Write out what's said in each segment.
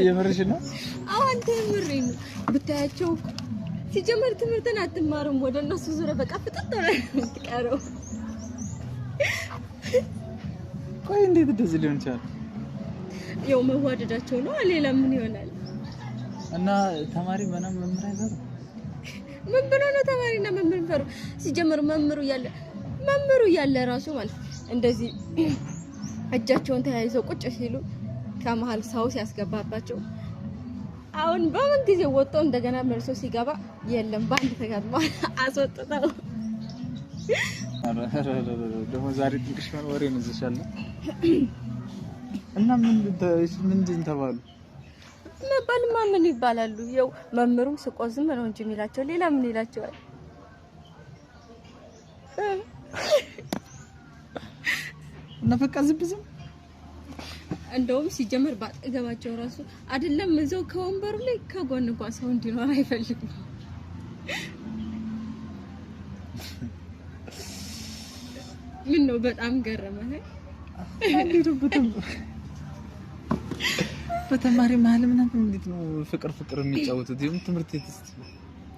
የምርሽ ነው? አሁን ተምሬን ብታያቸው ሲጀመር ትምህርትን አትማሩም ወደ እነሱ ዙሪያ በቃ ፍጥጥ ነው የምትቀረው። ቆይ እንዴት እንደዚህ ሊሆን ይችላል? ያው መዋደዳቸው ነው ሌላ ምን ይሆናል? እና ተማሪ ምናምን መምህር አይፈሩ? ምን ብሎ ነው ተማሪና መምህር ፈሩ? ሲጀመር መምህሩ ያለ ራሱ ማለት እንደዚህ እጃቸውን ተያይዘው ቁጭ ሲሉ ከመሃል ሰው ሲያስገባባቸው አሁን በምን ጊዜ ወጥቶ እንደገና መልሶ ሲገባ የለም ባንድ ተጋድማ አስወጥተው ደግሞ ዛሬ ጥንቅሽ ወሬ ነው ዝሻለ እና ምንድን ተባሉ? መባልማ ምን ይባላሉ? ያው መምህሩ ስቆዝም ነው እንጂ የሚላቸው ሌላ ምን ይላቸዋል? እና በቃ ዝም እንደውም ሲጀመር ባጠገባቸው ራሱ አይደለም እዛው ከወንበሩ ላይ ከጎን እንኳን ሰው እንዲኖር አይፈልጉም። ምን ነው በጣም ገረመህ? በተማሪ መሀል ምናምን እንዴት ነው ፍቅር የሚጫወቱት? ይሁን ትምህርት ቤት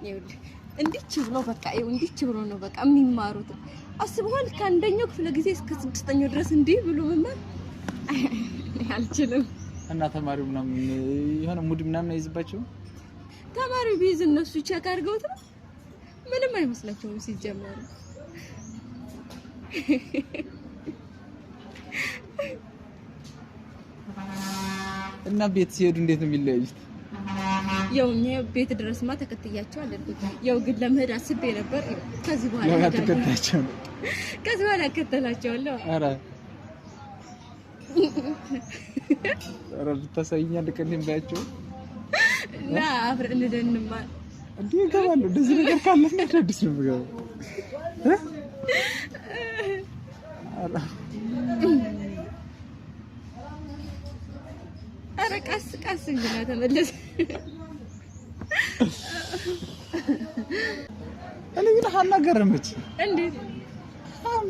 ይኸውልህ እንዲች ብሎ በቃ ይኸው እንዲች ብሎ ነው በቃ የሚማሩት። አስበዋል ከአንደኛው ክፍለ ጊዜ እስከ 6ኛው ድረስ እንዲህ ብሎ መማር አልችልም። እና ተማሪው ምናምን የሆነ ሙድ ምናምን አይዝባቸው? ተማሪው ቢዝ እነሱ ቼክ አድርገውት ነው ምንም አይመስላቸውም ሲጀመር። እና ቤት ሲሄዱ እንዴት ነው የሚለያዩት? ያው እኛ ቤት ድረስማ ተከትያቸው አለልኩት። ያው ግን ለመሄድ አስቤ ነበር። ከዚህ በኋላ ተከታቸው ነው ከዚህ በኋላ ከተላቸዋለሁ። ኧረ ብታሳይኛል ቀን ባያቸው እና አብረን እንደንማር እንዴ ይገባሉ። እንደዚህ ነገር ካለ ነው አዲስ ነው የሚገባው። ኧረ ቀስ እንጂ ነው ተመለስ። እኔ ግን ሀና ገረመች። እንዴት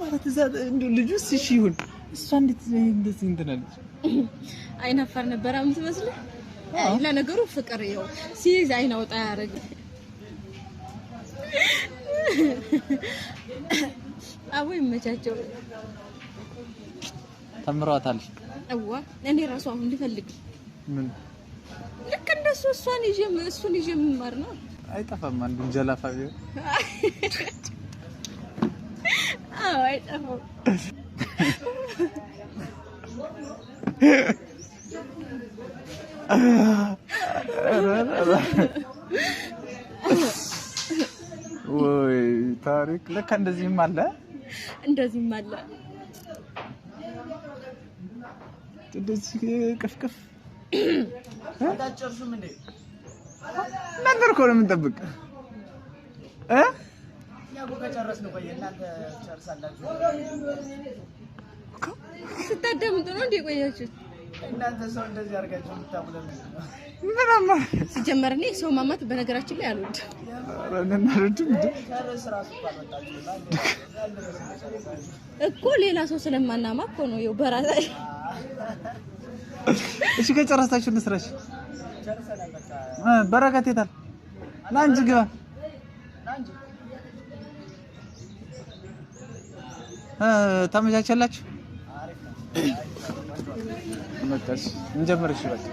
ማለት እዛ እንደው ልጁስ እሺ ይሁን እሷ እንደዚህ እንትናለች። አይናፋር ነበር የምትመስለው። ለነገሩ ፍቅር ይኸው ሲይዝ አይናውጣ ያረግ አው ይመቻቸው። ተምሯታል። አዋ እኔ ራሱ አሁን ልፈልግ ምን ልክ እንደሱ እሱን ይዤ መማር ነው። አይጠፋም አንዱ ጀላፋ ቢሆን አዎ አይጠፋም። ወይ ታሪክ ለካ እንደዚህም አለ። እንደዚህ ቅፍቅፍ አታጨርሱም እንዴ? ነገር እኮ ነው የምንጠብቅ ያው ከጨረስን ቆይ እናንተ ጨርሳላችሁ። ስታዳምጡ ነው እንዴ ቆያችሁ? እናንተ ሰው እንደዚህ አድርጋችሁ የምታሙለን ምናማ ሲጀመር እኔ ሰው ማማት በነገራችን ላይ አልወድም። እኮ ሌላ ሰው ስለማናማ እኮ ነው ይኸው በራሳችን። እሺ ከጨረሳችሁ እንስራሽ። በረከት የታል? ና እንጂ ግባ። ተመቻቸላችሁ? መጣሽ እንጀምር። እሺ በቃ